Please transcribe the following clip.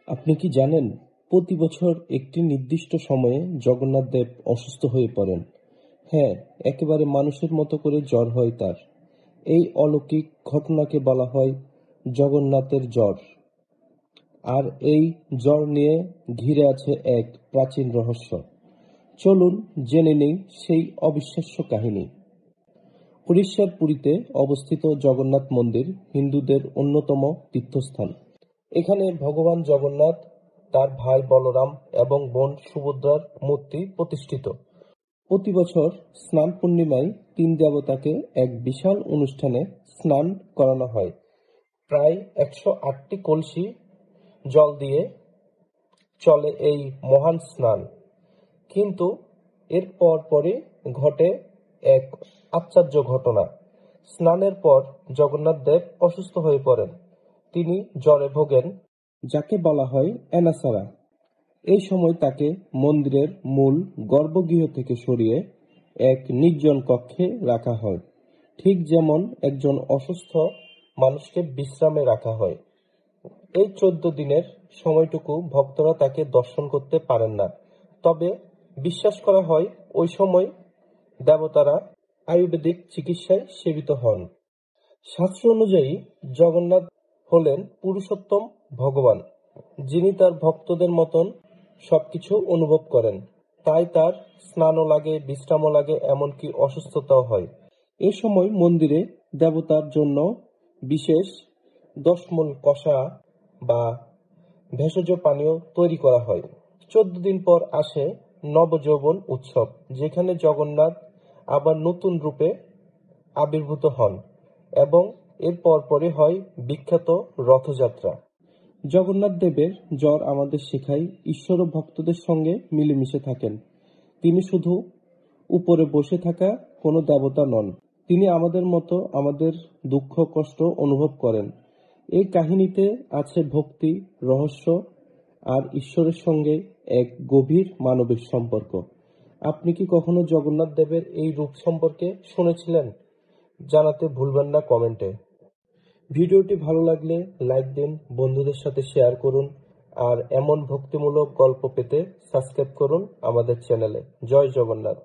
আপনি কি জানেন, প্রতি বছর একটি নির্দিষ্ট সময়ে জগন্নাথ দেব অসুস্থ হয়ে পড়েন? হ্যাঁ, একেবারে মানুষের মতো করে জ্বর হয় তার। এই অলৌকিক ঘটনাকে বলা হয় জগন্নাথের জ্বর। আর এই জ্বর নিয়ে ঘিরে আছে এক প্রাচীন রহস্য। চলুন জেনে নেই সেই অবিশ্বাস্য কাহিনী। উড়িষ্যার পুরীতে অবস্থিত জগন্নাথ মন্দির হিন্দুদের অন্যতম তীর্থস্থান। এখানে ভগবান জগন্নাথ, তার ভাই বলরাম এবং বোন সুভদ্রার মূর্তি প্রতিষ্ঠিত। প্রতি বছর স্নান পূর্ণিমায় তিন দেবতাকে এক বিশাল অনুষ্ঠানে স্নান করানো হয়। প্রায় 108টি কলসি জল দিয়ে চলে এই মহান স্নান। কিন্তু এর পরপরই ঘটে এক আশ্চর্য ঘটনা। স্নানের পর জগন্নাথ দেব অসুস্থ হয়ে পড়েন। তিনি জ্বরে ভোগেন, যাকে বলা হয় অ্যানাসারা। এই সময় তাকে মন্দিরের মূল গর্ভগৃহ থেকে সরিয়ে এক নির্জন কক্ষে রাখা হয়, ঠিক যেমন একজন অসুস্থ মানুষকে বিশ্রামে রাখা হয়। এই 14 দিনের সময়টুকু ভক্তরা তাকে দর্শন করতে পারেন না। তবে বিশ্বাস করা হয় ওই সময় দেবতারা আয়ুর্বেদিক চিকিৎসায় সেবিত হন। শাস্ত্র অনুযায়ী জগন্নাথ হলেন পুরুষোত্তম ভগবান, যিনি তার ভক্তদের মতন সবকিছু অনুভব করেন। তাই তার স্নানও লাগে, বিশ্রামও লাগে, এমনকি অসুস্থতাও হয়। এ সময় মন্দিরে দেবতার জন্য বিশেষ দশমূল কষা বা ভেষজ পানীয় তৈরি করা হয়। 14 দিন পর আসে নবযৌবন উৎসব, যেখানে জগন্নাথ আবার নতুন রূপে আবির্ভূত হন এবং এর পরপরই হয় বিখ্যাত রথযাত্রা। জগন্নাথ দেবের জ্বর আমাদের শেখায় ঈশ্বর ও ভক্তদের সঙ্গে মিলেমিশে থাকেন। তিনি শুধু উপরে বসে থাকা কোনো দেবতা নন, তিনি আমাদের মতো আমাদের দুঃখ কষ্ট অনুভব করেন। এই কাহিনীতে আছে ভক্তি, রহস্য আর ঈশ্বরের সঙ্গে এক গভীর মানবিক সম্পর্ক। আপনি কি কখনো জগন্নাথ দেবের এই রূপ সম্পর্কে শুনেছিলেন? জানাতে ভুলবেন না কমেন্টে। ভিডিওটি ভালো লাগলে লাইক দিন, বন্ধুদের সাথে শেয়ার করুন, আর এমন ভক্তিমূলক গল্প পেতে সাবস্ক্রাইব করুন আমাদের চ্যানেলে। জয় জগন্নাথ।